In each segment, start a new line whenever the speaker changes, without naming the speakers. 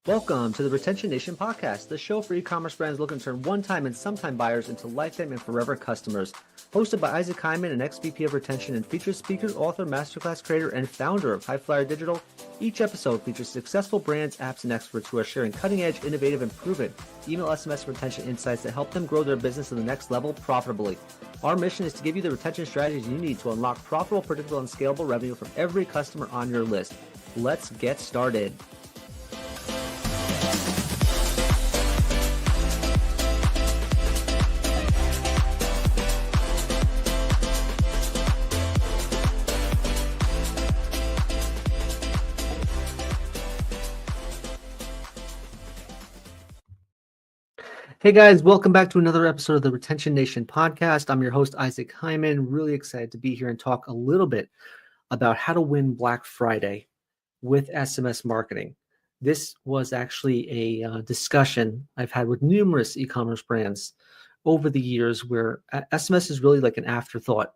Welcome to the Retention Nation podcast, the show for e-commerce brands looking to turn one-time and sometime buyers into lifetime and forever customers. Hosted by Isaac Hyman, an ex-VP of Retention and featured speaker, author, masterclass creator, and founder of High Flyer Digital, each episode features successful brands, apps, and experts who are sharing cutting-edge, innovative, and proven email SMS retention insights that help them grow their business to the next level profitably. Our mission is to give you the retention strategies you need to unlock profitable, predictable, and scalable revenue from every customer on your list. Let's get started. Hey guys, welcome back to another episode of the Retention Nation podcast. I'm your host, Isaac Hyman. Really excited to be here and talk a little bit about how to win Black Friday with SMS marketing. This was actually a discussion I've had with numerous e-commerce brands over the years where SMS is really like an afterthought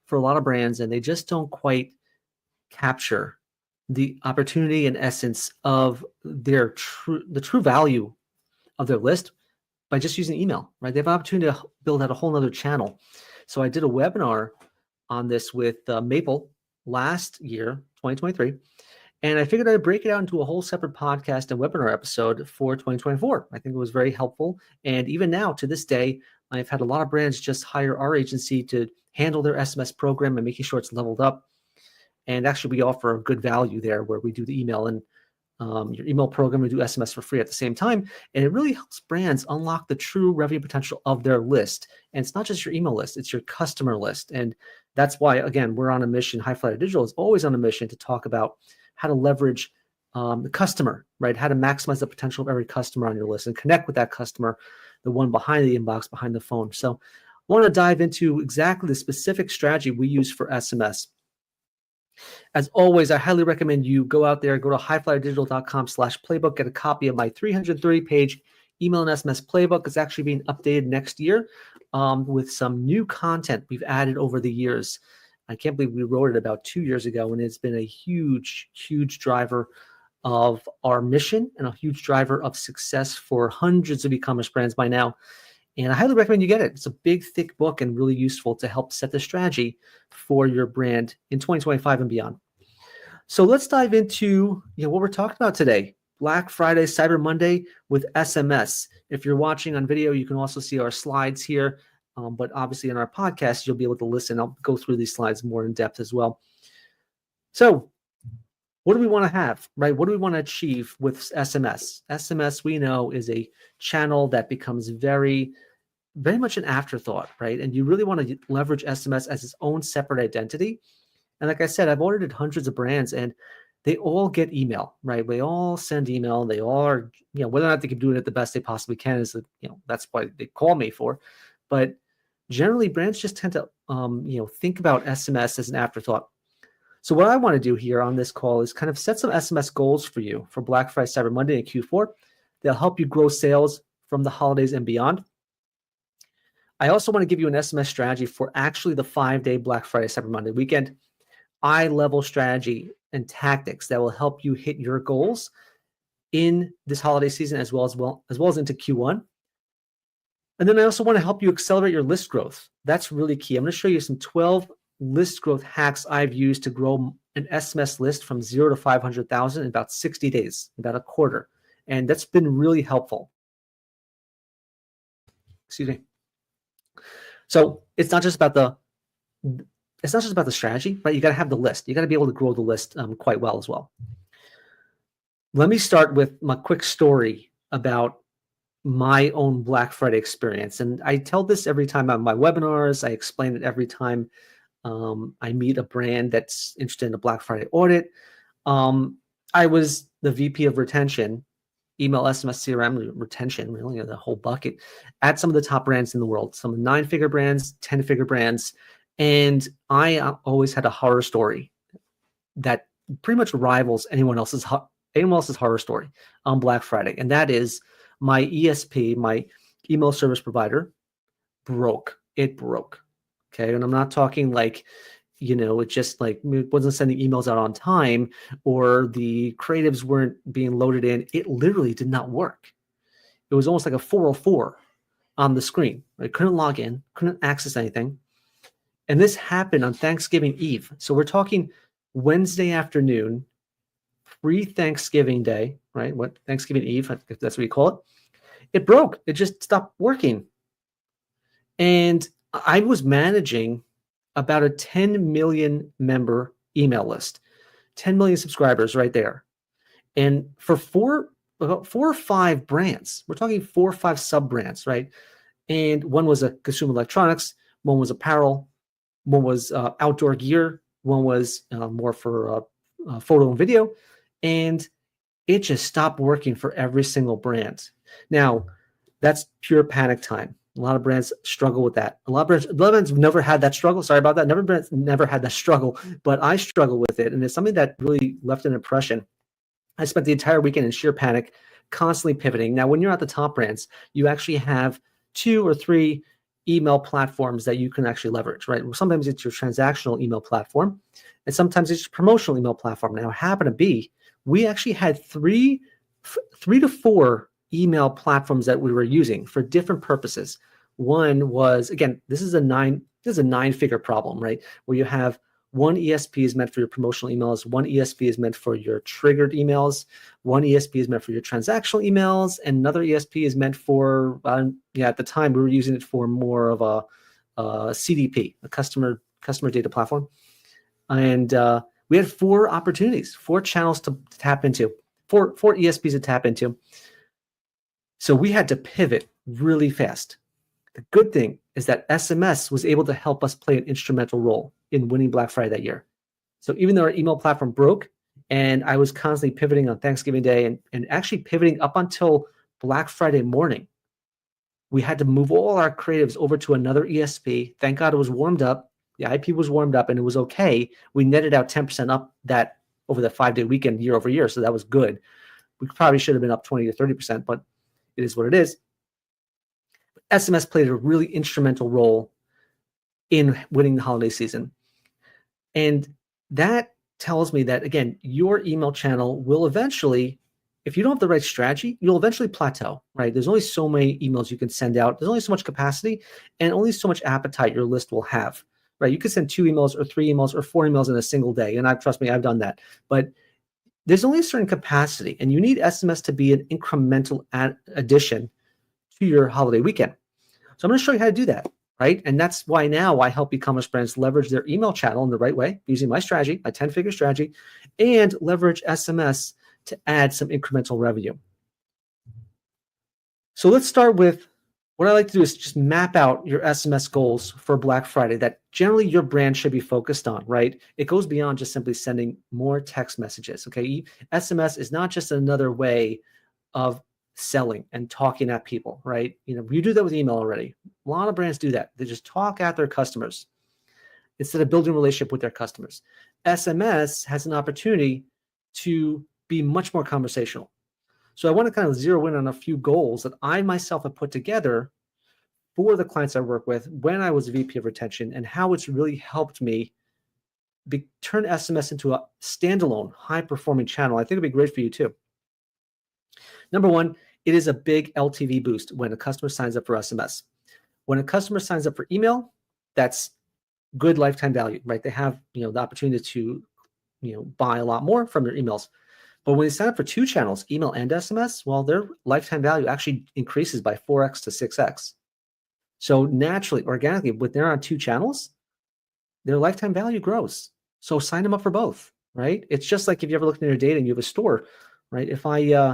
for a lot of brands, and they just don't quite capture the opportunity and essence of the true value of their list by just using email, right? They have an opportunity to build out a whole nother channel. So I did a webinar on this with Maple last year, 2023, and I figured I'd break it out into a whole separate podcast and webinar episode for 2024. I think it was very helpful. And even now, to this day, I've had a lot of brands just hire our agency to handle their SMS program and making sure it's leveled up. And actually, we offer a good value there where we do the email and your email program, we do SMS for free at the same time. And it really helps brands unlock the true revenue potential of their list. And it's not just your email list, it's your customer list. And that's why, again, we're on a mission. High Flyer Digital is always on a mission to talk about how to leverage the customer, right? How to maximize the potential of every customer on your list and connect with that customer, the one behind the inbox, behind the phone. So I want to dive into exactly the specific strategy we use for SMS. As always, I highly recommend you go out there, go to highflyerdigital.com/playbook, get a copy of my 330-page email and SMS playbook. It's actually being updated next year with some new content we've added over the years. I can't believe we wrote it about 2 years ago, and it's been a huge, huge driver of our mission and a huge driver of success for hundreds of e-commerce brands by now. And I highly recommend you get it. It's a big, thick book and really useful to help set the strategy for your brand in 2025 and beyond. So let's dive into what we're talking about today. Black Friday, Cyber Monday with SMS. If you're watching on video, you can also see our slides here. But obviously in our podcast, you'll be able to listen. I'll go through these slides more in depth as well. So what do we want to have, right? What do we want to achieve with SMS? SMS, we know, is a channel that becomes very much an afterthought, right? And you really want to leverage SMS as its own separate identity. And like I said, I've audited hundreds of brands and they all get email, right? They all send email. They all are, whether or not they can do it at the best they possibly can is, that's what they call me for. But generally brands just tend to, think about SMS as an afterthought. So what I want to do here on this call is kind of set some SMS goals for you for Black Friday, Cyber Monday, and Q4. They'll help you grow sales from the holidays and beyond. I also want to give you an SMS strategy for actually the 5-day Black Friday, Cyber Monday weekend, eye-level strategy and tactics that will help you hit your goals in this holiday season as well as into Q1. And then I also want to help you accelerate your list growth. That's really key. I'm going to show you some 12 list growth hacks I've used to grow an SMS list from 0 to 500,000 in about 60 days, about a quarter. And that's been really helpful. Excuse me. So it's not just about the strategy, right? You got to have the list. You got to be able to grow the list quite well as well. Let me start with my quick story about my own Black Friday experience. And I tell this every time on my webinars. I explain it every time I meet a brand that's interested in a Black Friday audit. I was the VP of retention, email, SMS, CRM, retention, really the whole bucket at some of the top brands in the world, some 9-figure brands, 10-figure brands. And I always had a horror story that pretty much rivals anyone else's horror story on Black Friday. And that is my ESP, my email service provider, broke. It broke. Okay. And I'm not talking like it just like it wasn't sending emails out on time, or the creatives weren't being loaded in. It literally did not work. It was almost like a 404 on the screen. I couldn't log in, couldn't access anything. And this happened on Thanksgiving Eve. So we're talking Wednesday afternoon, pre-Thanksgiving Day, right? What, Thanksgiving Eve, if that's what you call it. It broke. It just stopped working. And I was managing about a 10 million member email list, 10 million subscribers right there. And for about 4 or 5 brands, we're talking 4 or 5 sub brands, right? And one was a consumer electronics, one was apparel, one was outdoor gear, one was more for photo and video. And it just stopped working for every single brand. Now, that's pure panic time. A lot of brands struggle with that. A lot of brands never had that struggle. Sorry about that. Never had that struggle, but I struggle with it. And it's something that really left an impression. I spent the entire weekend in sheer panic, constantly pivoting. Now, when you're at the top brands, you actually have 2 or 3 email platforms that you can actually leverage, right? Sometimes it's your transactional email platform, and sometimes it's your promotional email platform. Now, it happened to be, we actually had 3 to 4 email platforms that we were using for different purposes. One was, again, this is a 9-figure problem, right? Where you have one ESP is meant for your promotional emails, one ESP is meant for your triggered emails, one ESP is meant for your transactional emails, and another ESP is meant for, at the time we were using it for more of a CDP, a customer data platform. And we had 4 opportunities, 4 channels to tap into, 4 ESPs to tap into. So we had to pivot really fast. The good thing is that SMS was able to help us play an instrumental role in winning Black Friday that year. So even though our email platform broke and I was constantly pivoting on Thanksgiving Day and actually pivoting up until Black Friday morning, we had to move all our creatives over to another ESP. Thank God it was warmed up. The IP was warmed up and it was okay. We netted out 10% up that over the 5-day weekend year over year. So that was good. We probably should have been up 20 to 30%, but it is what it is. SMS played a really instrumental role in winning the holiday season. And that tells me that, again, your email channel will eventually, if you don't have the right strategy, you'll eventually plateau, right? There's only so many emails you can send out. There's only so much capacity and only so much appetite your list will have, right? You could send 2 emails or 3 emails or 4 emails in a single day. And trust me, I've done that. But there's only a certain capacity, and you need SMS to be an incremental addition to your holiday weekend. So I'm going to show you how to do that, right? And that's why now I help e-commerce brands leverage their email channel in the right way, using my strategy, my 10-figure strategy, and leverage SMS to add some incremental revenue. So let's start with, what I like to do is just map out your SMS goals for Black Friday that generally your brand should be focused on, right? It goes beyond just simply sending more text messages, okay? SMS is not just another way of selling and talking at people, right? You do that with email already. A lot of brands do that. They just talk at their customers instead of building a relationship with their customers. SMS has an opportunity to be much more conversational. So I want to kind of zero in on a few goals that I myself have put together for the clients I work with when I was VP of retention, and how it's really helped me turn SMS into a standalone, high-performing channel. I think it'd be great for you too. Number one, it is a big LTV boost when a customer signs up for SMS. When a customer signs up for email, that's good lifetime value, right? They have the opportunity to buy a lot more from their emails. But when they sign up for 2 channels, email and SMS, well, their lifetime value actually increases by 4x to 6x. So naturally, organically, when they're on 2 channels, their lifetime value grows. So sign them up for both, right? It's just like if you ever looked at your data and you have a store, right? If I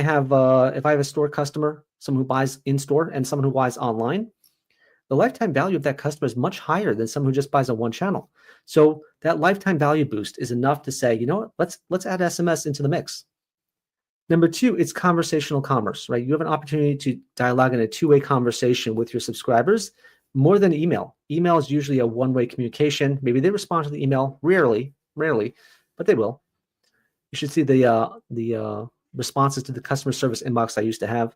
have a store customer, someone who buys in store and someone who buys online, the lifetime value of that customer is much higher than someone who just buys on one channel. So that lifetime value boost is enough to say, you know what, let's add SMS into the mix. Number 2, it's conversational commerce, right? You have an opportunity to dialogue in a 2-way conversation with your subscribers more than email. Email is usually a one-way communication. Maybe they respond to the email, rarely, but they will. You should see the responses to the customer service inbox I used to have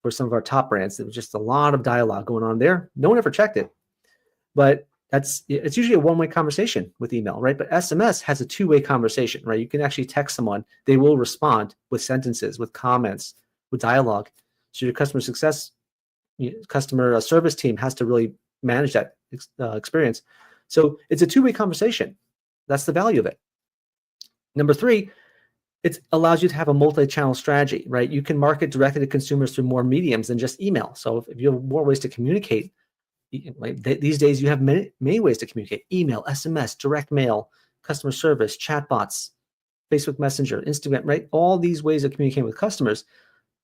for some of our top brands. There was just a lot of dialogue going on there. No one ever checked it. But It's usually a one-way conversation with email, right? But SMS has a two-way conversation, right? You can actually text someone. They will respond with sentences, with comments, with dialogue. So your customer service team has to really manage that experience. So it's a two-way conversation. That's the value of it. Number three, it allows you to have a multi-channel strategy, right? You can market directly to consumers through more mediums than just email. So if you have more ways to communicate, these days you have many ways to communicate: email, SMS, direct mail, customer service, chatbots, Facebook Messenger, Instagram, right? All these ways of communicating with customers.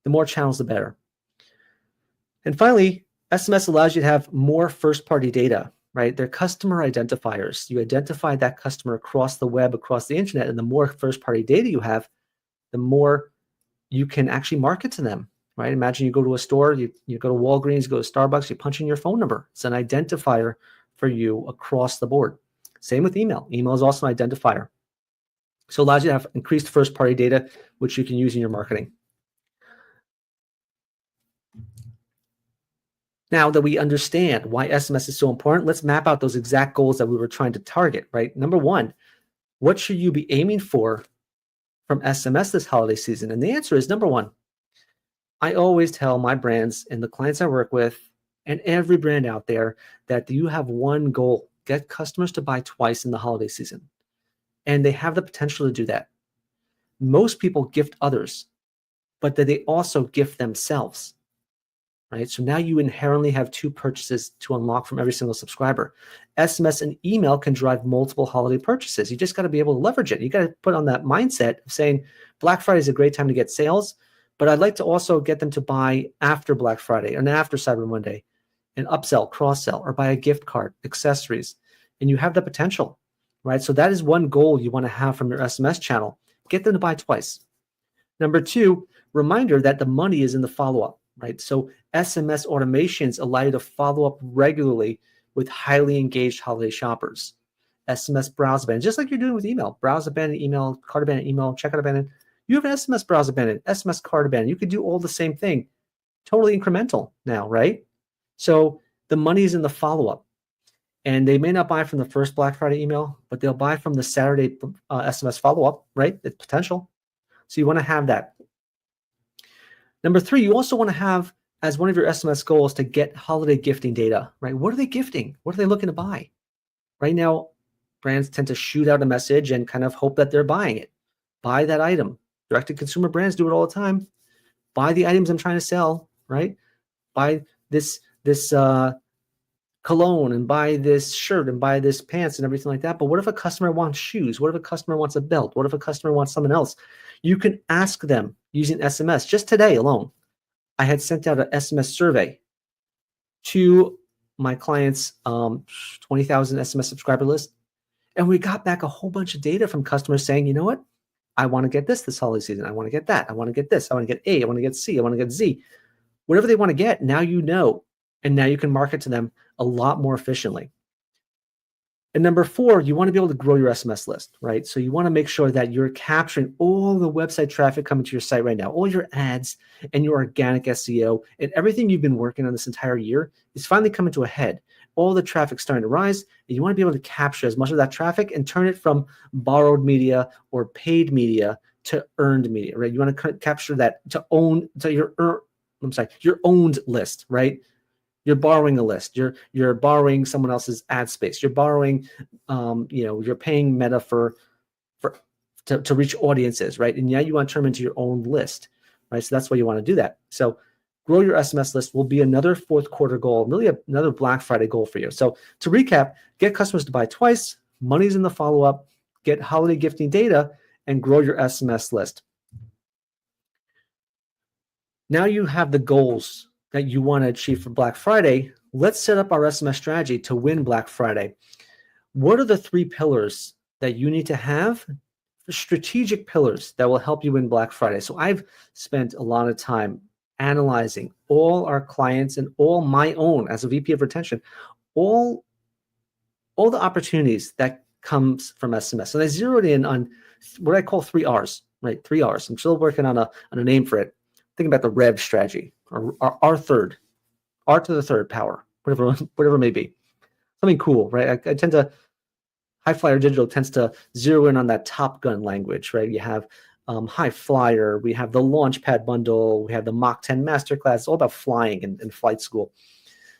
The more channels, the better. And finally, SMS allows you to have more first-party data, right? They're customer identifiers. You identify that customer across the web, across the internet, and the more first-party data you have, the more you can actually market to them, right? Imagine you go to a store, you go to Walgreens, you go to Starbucks, you punch in your phone number. It's an identifier for you across the board. Same with email. Email is also an identifier. So it allows you to have increased first-party data, which you can use in your marketing. Now that we understand why SMS is so important, let's map out those exact goals that we were trying to target, right? Number one, what should you be aiming for from SMS this holiday season? And the answer is, number one, I always tell my brands and the clients I work with and every brand out there that you have one goal: get customers to buy twice in the holiday season. And they have the potential to do that. Most people gift others, but that they also gift themselves, right? So now you inherently have two purchases to unlock from every single subscriber. SMS and email can drive multiple holiday purchases. You just got to be able to leverage it. You got to put on that mindset of saying Black Friday is a great time to get sales, but I'd like to also get them to buy after Black Friday and after Cyber Monday, and upsell, cross-sell, or buy a gift card, accessories. And you have the potential, right? So that is one goal you want to have from your SMS channel. Get them to buy twice. Number two, reminder that the money is in the follow-up, right? So SMS automations allow you to follow up regularly with highly engaged holiday shoppers. SMS browse abandon, just like you're doing with email. Browse abandon email, cart abandon email, checkout abandon. You have an SMS browse abandon, SMS cart abandon. You could do all the same thing. Totally incremental now, right? So the money is in the follow-up. And they may not buy from the first Black Friday email, but they'll buy from the Saturday SMS follow-up, right? It's potential. So you want to have that. Number three, you also want to have as one of your SMS goals to get holiday gifting data, right? What are they gifting? What are they looking to buy? Right now, brands tend to shoot out a message and kind of hope that they're buying it. Buy that item. Direct-to-consumer brands do it all the time. Buy the items I'm trying to sell, right? Buy this cologne and buy this shirt and buy this pants and everything like that. But what if a customer wants shoes? What if a customer wants a belt? What if a customer wants something else? You can ask them using SMS. Just today alone, I had sent out an SMS survey to my clients' 20,000 SMS subscriber list. And we got back a whole bunch of data from customers saying, you know what? I want to get this holiday season. I want to get that. I want to get this. I want to get A. I want to get C. I want to get Z. Whatever they want to get, now you know. And now you can market to them a lot more efficiently. And number four, you want to be able to grow your SMS list, right? So you want to make sure that you're capturing all the website traffic coming to your site right now, all your ads and your organic SEO and everything you've been working on this entire year is finally coming to a head. All the traffic's starting to rise, and you want to be able to capture as much of that traffic and turn it from borrowed media or paid media to earned media, right? You want to capture that to your owned list, right? You're borrowing a list. You're borrowing someone else's ad space. You're borrowing, you're paying Meta to reach audiences, right? And now you want to turn them into your own list, right? So that's why you want to do that. So grow your SMS list will be another fourth quarter goal, really another Black Friday goal for you. So to recap, get customers to buy twice, money's in the follow-up, get holiday gifting data, and grow your SMS list. Now you have the goals that you want to achieve for Black Friday. Let's set up our SMS strategy to win Black Friday. What are the three pillars that you need to have? Strategic pillars that will help you win Black Friday. So I've spent a lot of time analyzing all our clients and all my own as a VP of retention, all the opportunities that comes from SMS. And I zeroed in on what I call 3 R's, right? 3 R's. I'm still working on a name for it. Think about the REV strategy, or R third, R to the third power, whatever it may be. something cool, right? I tend to High Flyer Digital tends to zero in on that Top Gun language, right? You have High Flyer, we have the Launchpad bundle, we have the Mach 10 Masterclass. It's all about flying and flight school.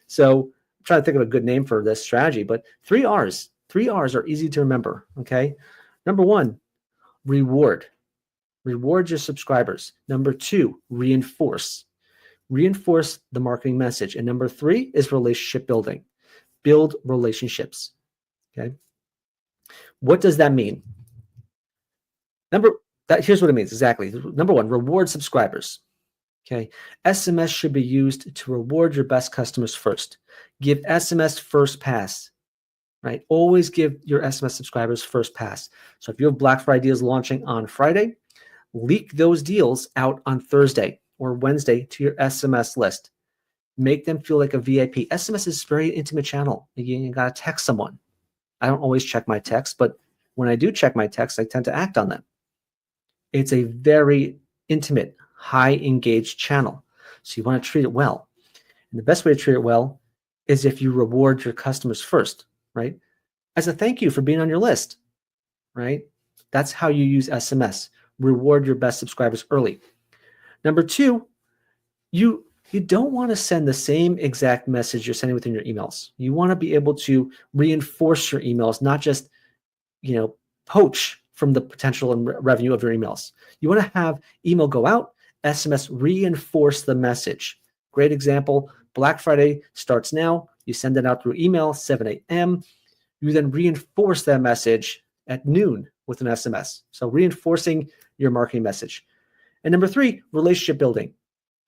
So I'm trying to think of a good name for this strategy, but three R's. Three R's are easy to remember, okay? Number one, reward. Reward your subscribers. Number two, reinforce. Reinforce the marketing message. And number three is relationship building. Build relationships, okay? What does that mean? Here's what it means exactly. Number one, reward subscribers. Okay, SMS should be used to reward your best customers first. Give SMS first pass, right? Always give your SMS subscribers first pass. So if you have Black Friday deals launching on Friday, leak those deals out on Thursday or Wednesday to your SMS list. Make them feel like a VIP. SMS is a very intimate channel. You got to text someone. I don't always check my texts, but when I do check my texts, I tend to act on them. It's a very intimate, high engaged channel. So you want to treat it well. And the best way to treat it well is if you reward your customers first, right? As a thank you for being on your list, right? That's how you use SMS. Reward your best subscribers early. Number two, you don't want to send the same exact message you're sending within your emails. You want to be able to reinforce your emails, not just, poach from the potential and revenue of your emails. You want to have email go out, SMS reinforce the message. Great example, Black Friday starts now. You send it out through email, 7 a.m. You then reinforce that message at noon with an SMS. So reinforcing your marketing message. And number three, relationship building.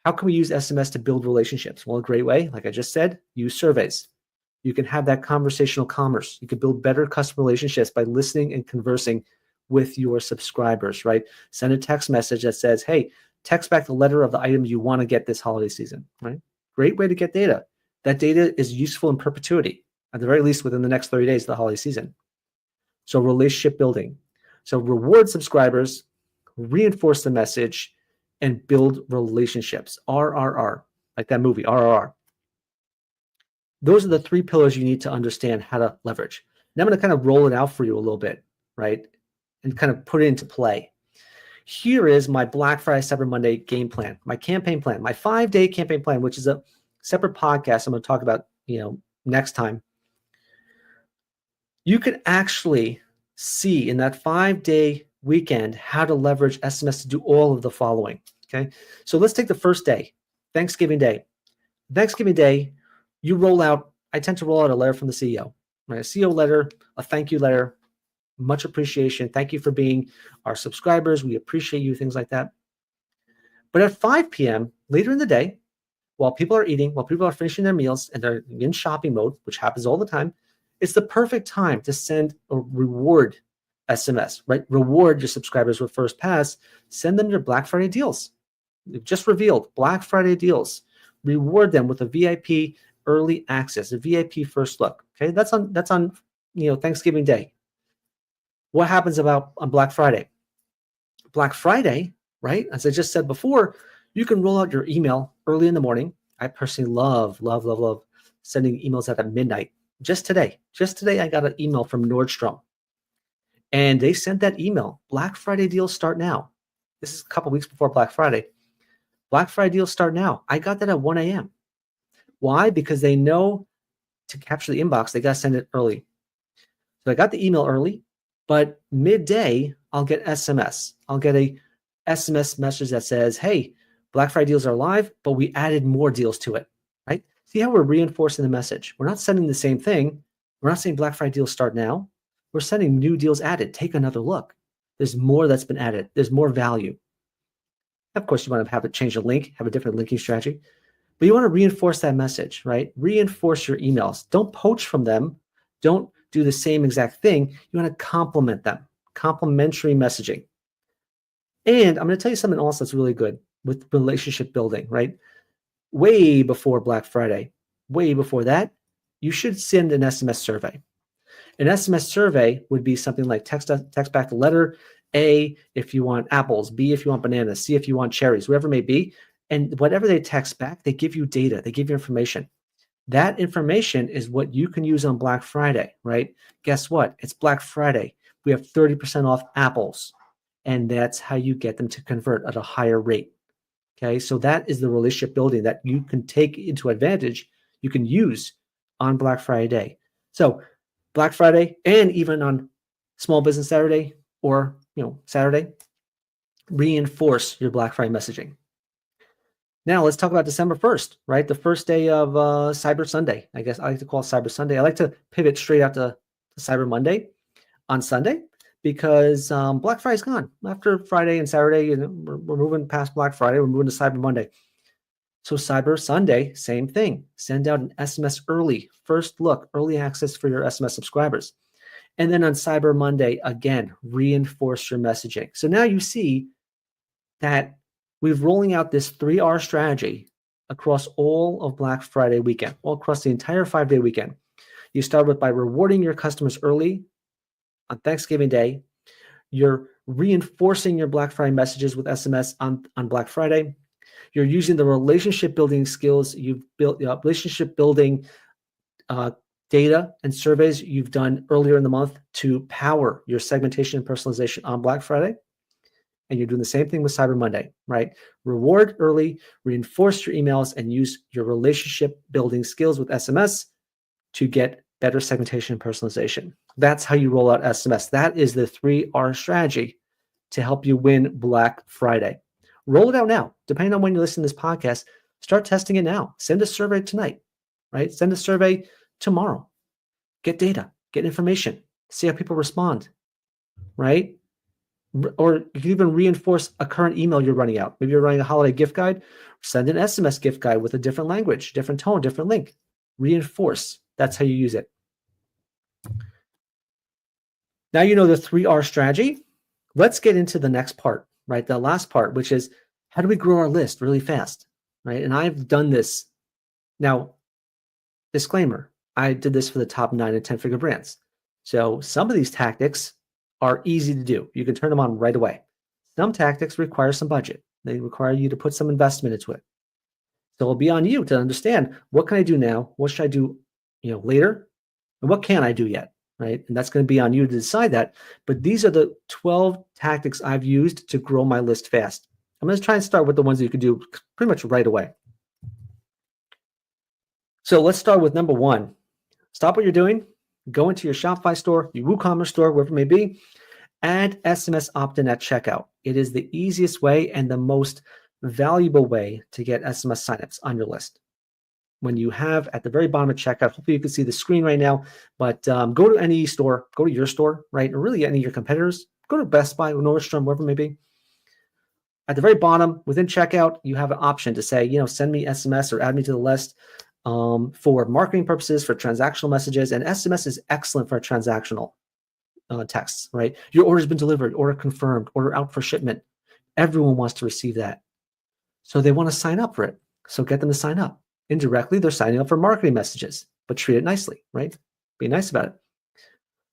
How can we use SMS to build relationships? Well, a great way, like I just said, use surveys. You can have that conversational commerce. You can build better customer relationships by listening and conversing with your subscribers, right? Send a text message that says, hey, text back the letter of the items you want to get this holiday season, right? Great way to get data. That data is useful in perpetuity, at the very least within the next 30 days of the holiday season. So relationship building. So reward subscribers, reinforce the message, and build relationships. RRR, like that movie, RRR. Those are the three pillars you need to understand how to leverage. Now I'm going to kind of roll it out for you a little bit, right? And kind of put it into play. Here is my Black Friday, Cyber Monday game plan, my campaign plan, my 5-day campaign plan, which is a separate podcast I'm going to talk about, next time. You can actually see in that 5-day weekend how to leverage SMS to do all of the following. Okay, so let's take the first day, Thanksgiving Day. Thanksgiving Day, I tend to roll out a letter from the CEO, right? A CEO letter, a thank you letter, much appreciation. Thank you for being our subscribers. We appreciate you, things like that. But at 5 p.m., later in the day, while people are eating, while people are finishing their meals and they're in shopping mode, which happens all the time, it's the perfect time to send a reward SMS, right? Reward your subscribers with first pass. Send them your Black Friday deals. We've just revealed Black Friday deals. Reward them with a VIP early access, a VIP first look. Okay, that's on Thanksgiving Day. What happens on Black Friday? Black Friday, right? As I just said before, you can roll out your email early in the morning. I personally love sending emails out at midnight. Just today, I got an email from Nordstrom. And they sent that email. Black Friday deals start now. This is a couple weeks before Black Friday. Black Friday deals start now. I got that at 1 a.m. Why? Because they know to capture the inbox, they got to send it early. So I got the email early, but midday, I'll get SMS. I'll get a SMS message that says, hey, Black Friday deals are live, but we added more deals to it, right? See how we're reinforcing the message. We're not sending the same thing. We're not saying Black Friday deals start now. We're sending new deals added. Take another look. There's more that's been added. There's more value. Of course, you want to have it change the link, have a different linking strategy, but you want to reinforce that message, right? Reinforce your emails. Don't poach from them. Don't do the same exact thing. You want to complement them, complementary messaging. And I'm going to tell you something else that's really good with relationship building, right? Way before Black Friday, way before that, you should send an SMS survey. An SMS survey would be something like text back the letter A if you want apples, B if you want bananas, C if you want cherries, whatever it may be. And whatever they text back, they give you data, they give you information. That information is what you can use on Black Friday, right? Guess what? It's Black Friday. We have 30% off apples. And that's how you get them to convert at a higher rate. Okay, so that is the relationship building that you can take into advantage, you can use on Black Friday. So Black Friday and even on Small Business Saturday or Saturday, reinforce your Black Friday messaging. Now let's talk about December 1st, right? The first day of Cyber Sunday. I guess I like to call it Cyber Sunday. I like to pivot straight out to Cyber Monday on Sunday because Black Friday's gone. After Friday and Saturday, we're moving past Black Friday. We're moving to Cyber Monday. So Cyber Sunday, same thing. Send out an SMS early. First look, early access for your SMS subscribers. And then on Cyber Monday, again, reinforce your messaging. So now you see that we're rolling out this 3R strategy across all of Black Friday weekend, all across the entire 5-day weekend. You start with by rewarding your customers early on Thanksgiving Day. You're reinforcing your Black Friday messages with SMS on Black Friday. You're using the relationship building skills you've built, relationship building data and surveys you've done earlier in the month to power your segmentation and personalization on Black Friday. And you're doing the same thing with Cyber Monday, right? Reward early, reinforce your emails, and use your relationship building skills with SMS to get better segmentation and personalization. That's how you roll out SMS. That is the 3R strategy to help you win Black Friday. Roll it out now. Depending on when you listen to this podcast, start testing it now. Send a survey tonight, right? Send a survey tomorrow. Get data, get information, see how people respond, right? Or you can even reinforce a current email you're running out. Maybe you're running a holiday gift guide. Send an SMS gift guide with a different language, different tone, different link. Reinforce. That's how you use it. Now you know the 3R strategy. Let's get into the next part, right? The last part, which is how do we grow our list really fast, right? And I've done this. Now, disclaimer, I did this for the top 9 and 10-figure brands. So some of these tactics are easy to do. You can turn them on right away. Some tactics require some budget. They require you to put some investment into it. So it'll be on you to understand, what can I do now? What should I do, later? And what can I do yet, right? And that's going to be on you to decide that. But these are the 12 tactics I've used to grow my list fast. I'm going to try and start with the ones that you can do pretty much right away. So let's start with number 1. Stop what you're doing. Go into your Shopify store, your WooCommerce store, wherever it may be. Add SMS opt-in at checkout. It is the easiest way and the most valuable way to get SMS signups on your list. When you have at the very bottom of checkout, hopefully you can see the screen right now, but go to any store, go to your store, right? Or really any of your competitors. Go to Best Buy, Nordstrom, wherever it may be. At the very bottom, within checkout, you have an option to say, send me SMS or add me to the list. For marketing purposes, for transactional messages, and SMS is excellent for transactional texts, right? Your order's been delivered, order confirmed, order out for shipment. Everyone wants to receive that. So they want to sign up for it. So get them to sign up. Indirectly, they're signing up for marketing messages, but treat it nicely, right? Be nice about it.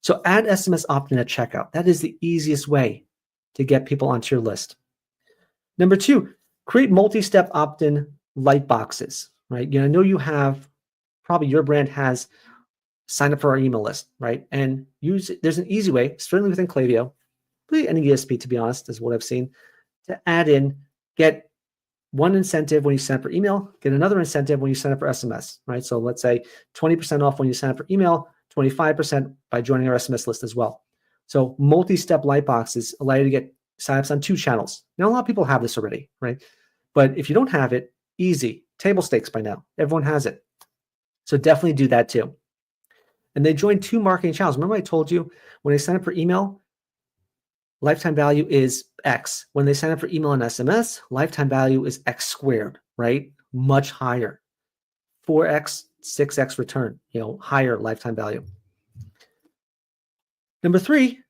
So add SMS opt-in at checkout. That is the easiest way to get people onto your list. Number 2, create multi-step opt-in light boxes. Right? I know you have, probably your brand has sign up for our email list, right? And there's an easy way, certainly within Klaviyo, really any ESP, to be honest, is what I've seen, to add in, get one incentive when you sign up for email, get another incentive when you sign up for SMS, right? So let's say 20% off when you sign up for email, 25% by joining our SMS list as well. So multi-step light boxes allow you to get signups on 2 channels. Now, a lot of people have this already, right? But if you don't have it, easy. Table stakes by now. Everyone has it. So definitely do that too. And they join 2 marketing channels. Remember I told you when they sign up for email, lifetime value is X. When they sign up for email and SMS, lifetime value is X squared, right? Much higher. 4X, 6X return, higher lifetime value. Number 3,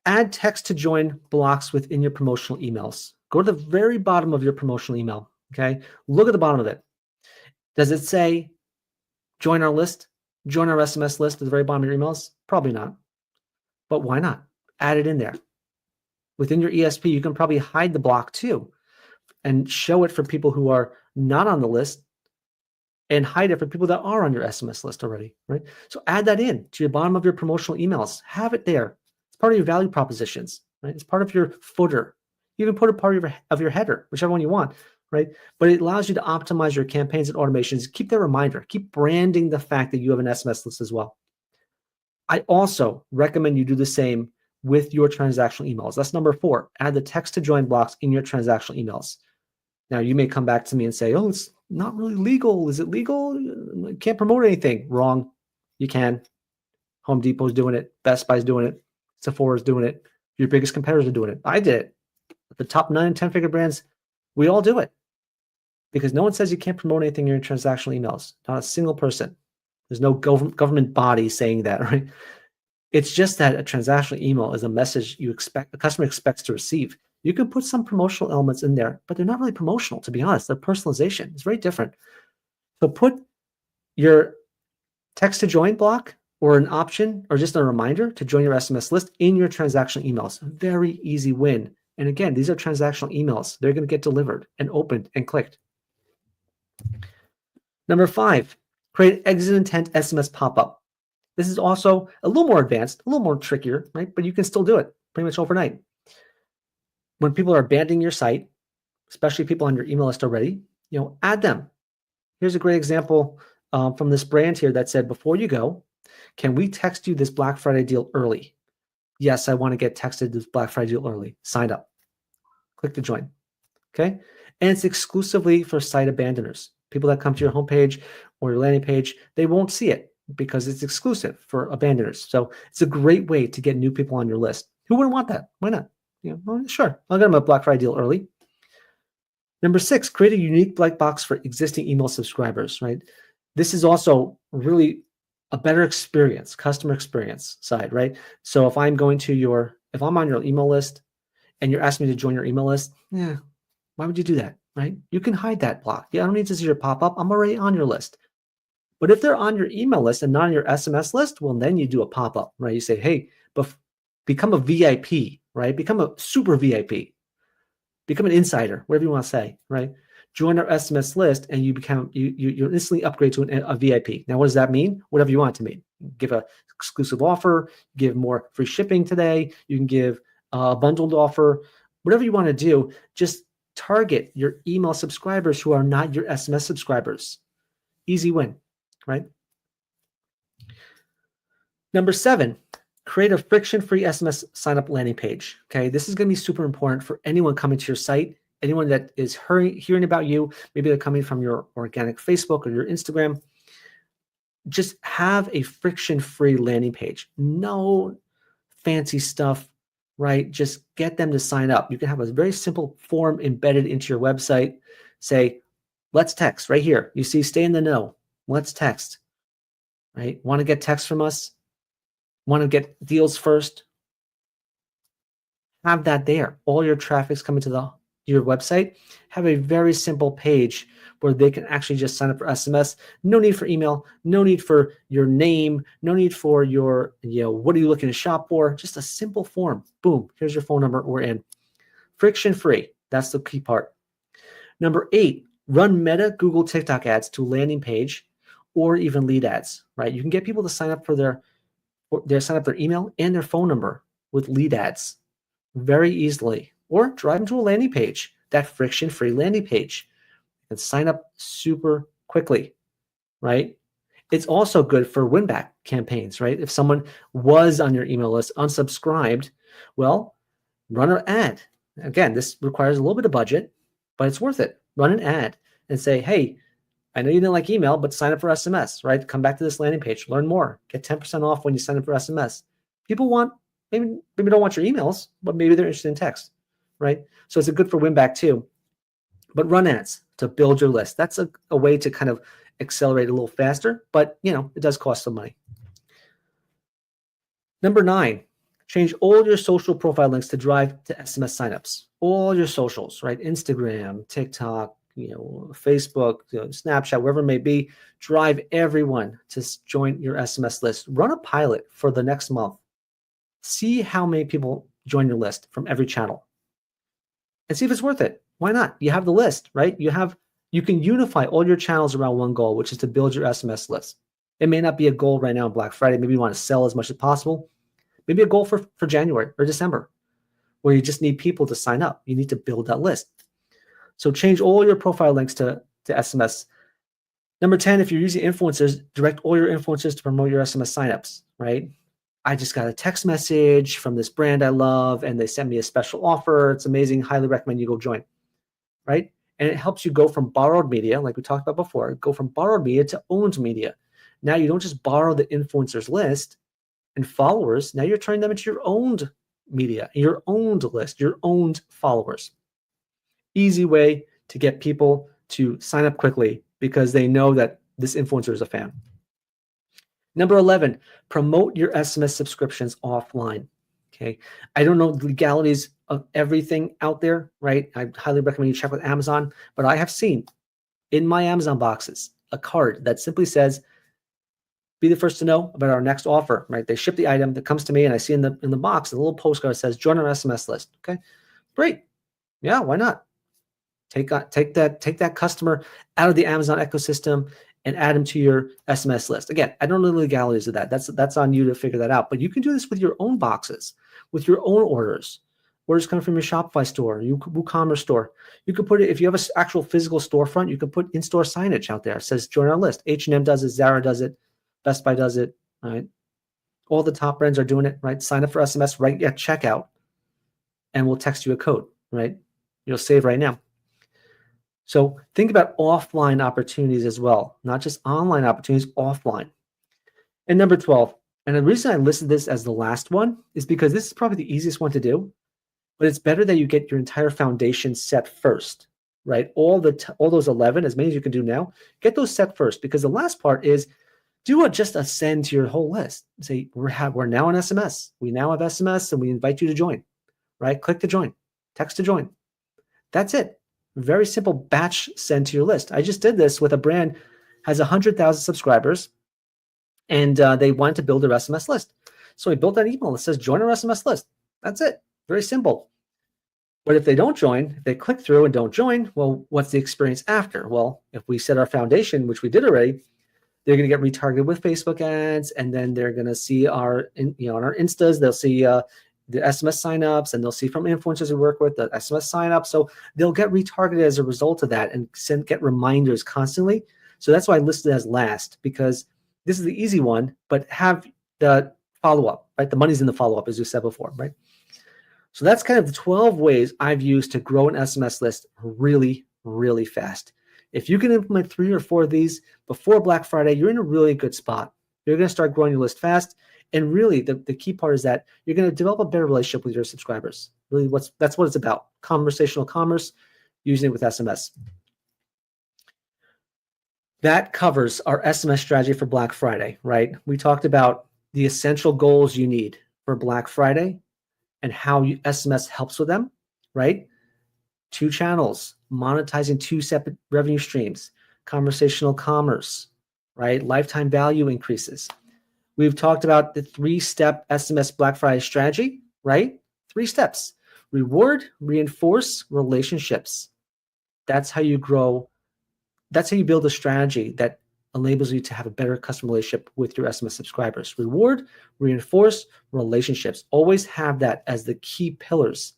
add text to join blocks within your promotional emails. Go to the very bottom of your promotional email. Okay, look at the bottom of it. Does it say join our list, join our SMS list at the very bottom of your emails? Probably not. But why not? Add it in there. Within your ESP, you can probably hide the block too and show it for people who are not on the list and hide it for people that are on your SMS list already, right? So add that in to the bottom of your promotional emails. Have it there. It's part of your value propositions, right? It's part of your footer. You can put it part of your header, whichever one you want, right? But it allows you to optimize your campaigns and automations. Keep that reminder. Keep branding the fact that you have an SMS list as well. I also recommend you do the same with your transactional emails. That's number 4. Add the text to join blocks in your transactional emails. Now, you may come back to me and say, oh, it's not really legal. Is it legal? Can't promote anything. Wrong. You can. Home Depot's doing it. Best Buy's doing it. Sephora's doing it. Your biggest competitors are doing it. I did it. The top 9 and 10-figure brands, we all do it. Because no one says you can't promote anything in your transactional emails. Not a single person. There's no government body saying that, right? It's just that a transactional email is a message a customer expects to receive. You can put some promotional elements in there, but they're not really promotional, to be honest. They're personalization. It's very different. So put your text to join block or an option or just a reminder to join your SMS list in your transactional emails. Very easy win. And again, these are transactional emails. They're going to get delivered and opened and clicked. Number 5, create exit intent SMS pop-up. This is also a little more advanced, a little more trickier, right? But you can still do it pretty much overnight. When people are abandoning your site, especially people on your email list already, add them. Here's a great example from this brand here that said, before you go, can we text you this Black Friday deal early? Yes, I want to get texted this Black Friday deal early. Sign up. Click to join. Okay? And it's exclusively for site abandoners. People that come to your homepage or your landing page, they won't see it because it's exclusive for abandoners. So it's a great way to get new people on your list. Who wouldn't want that? Why not? Well, sure, I'll get them a Black Friday deal early. Number 6, create a unique black box for existing email subscribers, right? This is also really a better experience, customer experience side, right? So if I'm on your email list and you're asking me to join your email list, why would you do that, right? You can hide that block. I don't need to see your pop-up. I'm already on your list. But if they're on your email list and not on your SMS list, well, then you do a pop-up, right? You say, hey, become a VIP, right? Become a super VIP. Become an insider, whatever you want to say, right? Join our SMS list and you instantly upgrade to a VIP. Now, what does that mean? Whatever you want it to mean. Give an exclusive offer, give more free shipping today. You can give a bundled offer, whatever you want to do. Just target your email subscribers who are not your SMS subscribers. Easy win, right? Number 7, create a friction-free SMS sign-up landing page. Okay, this is going to be super important for anyone coming to your site, anyone that is hearing about you. Maybe they're coming from your organic Facebook or your Instagram. Just have a friction-free landing page. No fancy stuff, right? Just get them to sign up. You can have a very simple form embedded into your website. Say, let's text right here. You see, stay in the know. Let's text, right? Want to get text from us? Want to get deals first? Have that there. All your traffic's coming to your website. Have a very simple page where they can actually just sign up for SMS. No need for email. No need for your name. No need for your, what are you looking to shop for? Just a simple form. Boom. Here's your phone number. We're in. Friction free. That's the key part. Number 8, run Meta, Google, TikTok ads to landing page or even lead ads, right? You can get people to sign up for their email and their phone number with lead ads very easily, or drive them to a landing page, that friction-free landing page, and sign up super quickly, right? It's also good for win-back campaigns, right? If someone was on your email list, unsubscribed, well, run an ad. Again, this requires a little bit of budget, but it's worth it. Run an ad and say, hey, I know you didn't like email, but sign up for SMS, right? Come back to this landing page, learn more, get 10% off when you sign up for SMS. People maybe don't want your emails, but maybe they're interested in text, right? So it's good for win back too. But run ads to build your list. That's a way to kind of accelerate a little faster, but it does cost some money. Number 9, change all your social profile links to drive to SMS signups. All your socials, right? Instagram, TikTok, Facebook, Snapchat, wherever it may be, drive everyone to join your SMS list. Run a pilot for the next month. See how many people join your list from every channel and see if it's worth it. Why not? You have the list, right? You have You can unify all your channels around one goal, which is to build your SMS list. It may not be a goal right now on Black Friday. Maybe you want to sell as much as possible. Maybe a goal for January or December, where you just need people to sign up. You need to build that list. So change all your profile links to SMS. Number 10, if you're using influencers, direct all your influencers to promote your SMS signups, right? I just got a text message from this brand I love, and they sent me a special offer. It's amazing. Highly recommend you go join, right? And it helps you go from borrowed media, like we talked about before, go from borrowed media to owned media. Now you don't just borrow the influencers list and followers. Now you're turning them into your owned media, your owned list, your owned followers. Easy way to get people to sign up quickly because they know that this influencer is a fan. Number 11, promote your SMS subscriptions offline. Okay. I don't know the legalities of everything out there, right? I highly recommend you check with Amazon, but I have seen in my Amazon boxes a card that simply says, be the first to know about our next offer, right? They ship the item that comes to me and I see in the box, a little postcard says, join our SMS list. Okay. Great. Yeah. Why not? Take that customer out of the Amazon ecosystem and add them to your SMS list. Again, I don't know the legalities of that. That's on you to figure that out. But you can do this with your own boxes, with your own orders coming from your Shopify store, your WooCommerce store. You could put it, if you have an actual physical storefront, you could put in-store signage out there. It says join our list. H&M does it, Zara does it, Best Buy does it, right? All the top brands are doing it, right? Sign up for SMS right at checkout, and we'll text you a code, right? You'll save right now. So think about offline opportunities as well, not just online opportunities, offline. And number 12, and the reason I listed this as the last one is because this is probably the easiest one to do, but it's better that you get your entire foundation set first, right? All those 11, as many as you can do now, get those set first, because the last part is do just a send to your whole list. Say, we're now on SMS. We now have SMS and we invite you to join, right? Click to join, text to join. That's it. Very simple batch send to your list. I just did this with a brand has 100,000 subscribers, and they wanted to build their SMS list. So I built that email that says join our SMS list. That's it. Very simple. But if they don't join, if they click through and don't join, well, what's the experience after? Well, if we set our foundation, which we did already, they're going to get retargeted with Facebook ads, and then they're going to see on our Instas, they'll see the SMS signups, and they'll see from influencers we work with the SMS signups. So they'll get retargeted as a result of that and get reminders constantly. So that's why I listed it as last, because this is the easy one, but have the follow-up, right? The money's in the follow-up, as you said before, right? So that's kind of the 12 ways I've used to grow an SMS list really, really fast. If you can implement 3 or 4 of these before Black Friday, you're in a really good spot. You're going to start growing your list fast. And really, the key part is that you're going to develop a better relationship with your subscribers. Really, that's what it's about. Conversational commerce, using it with SMS. That covers our SMS strategy for Black Friday, right? We talked about the essential goals you need for Black Friday and how SMS helps with them, right? 2 channels, monetizing 2 separate revenue streams, conversational commerce, right? Lifetime value increases. We've talked about the 3-step SMS Black Friday strategy, right? 3 steps: reward, reinforce, relationships. That's how you grow. That's how you build a strategy that enables you to have a better customer relationship with your SMS subscribers. Reward, reinforce, relationships. Always have that as the key pillars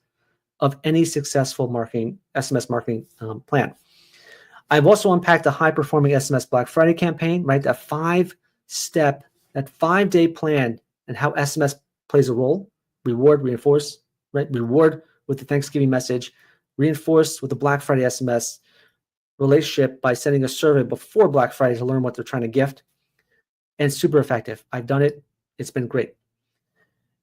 of any successful marketing, SMS marketing plan. I've also unpacked a high-performing SMS Black Friday campaign, right? That 5-step, that 5-day plan, and how SMS plays a role. Reward, reinforce, right? Reward with the Thanksgiving message, reinforce with the Black Friday SMS, relationship by sending a survey before Black Friday to learn what they're trying to gift, and super effective. I've done it. It's been great.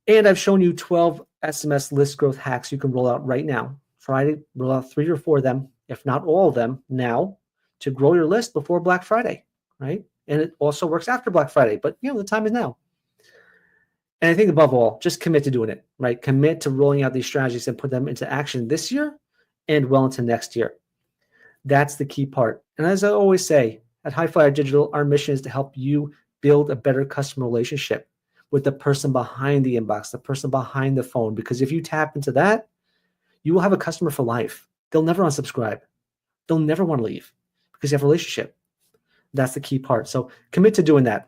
And I've shown you 12 SMS list growth hacks you can roll out right now. Try to roll out 3 or 4 of them, if not all of them now, to grow your list before Black Friday, right? And it also works after Black Friday, but the time is now. And I think above all, just commit to doing it, right? Commit to rolling out these strategies and put them into action this year and well into next year. That's the key part. And as I always say, at High Flyer Digital, our mission is to help you build a better customer relationship with the person behind the inbox, the person behind the phone. Because if you tap into that, you will have a customer for life. They'll never unsubscribe. They'll never want to leave because you have a relationship. That's the key part. So commit to doing that.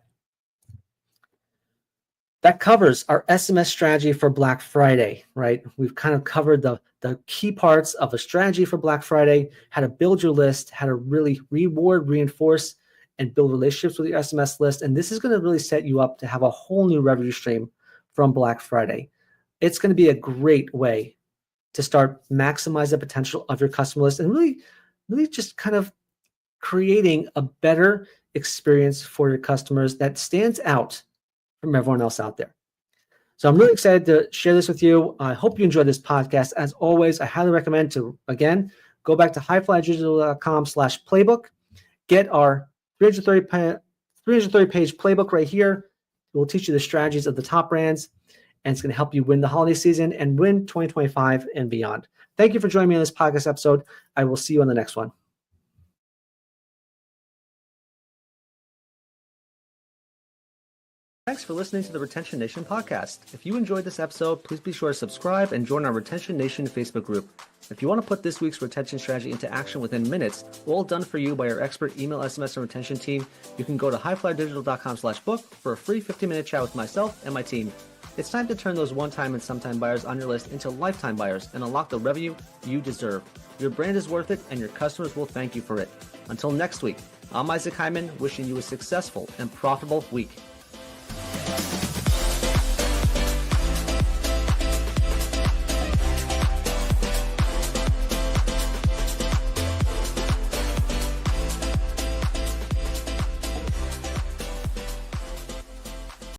That covers our SMS strategy for Black Friday, right? We've kind of covered the key parts of a strategy for Black Friday, how to build your list, how to really reward, reinforce, and build relationships with your SMS list. And this is going to really set you up to have a whole new revenue stream from Black Friday. It's going to be a great way to start maximize the potential of your customer list and really just kind of creating a better experience for your customers that stands out from everyone else out there. So I'm really excited to share this with you. I hope you enjoyed this podcast. As always, I highly recommend to, again, go back to highflydigital.com/playbook, get our 330-page playbook right here. It will teach you the strategies of the top brands, and it's going to help you win the holiday season and win 2025 and beyond. Thank you for joining me on this podcast episode. I will see you on the next one. Thanks for listening to the Retention Nation podcast. If you enjoyed this episode, please be sure to subscribe and join our Retention Nation Facebook group. If you want to put this week's retention strategy into action within minutes, all done for you by our expert email, SMS, and retention team, you can go to highflydigital.com/book for a free 15-minute chat with myself and my team. It's time to turn those one-time and sometime buyers on your list into lifetime buyers and unlock the revenue you deserve. Your brand is worth it, and your customers will thank you for it. Until next week, I'm Isaac Hyman, wishing you a successful and profitable week.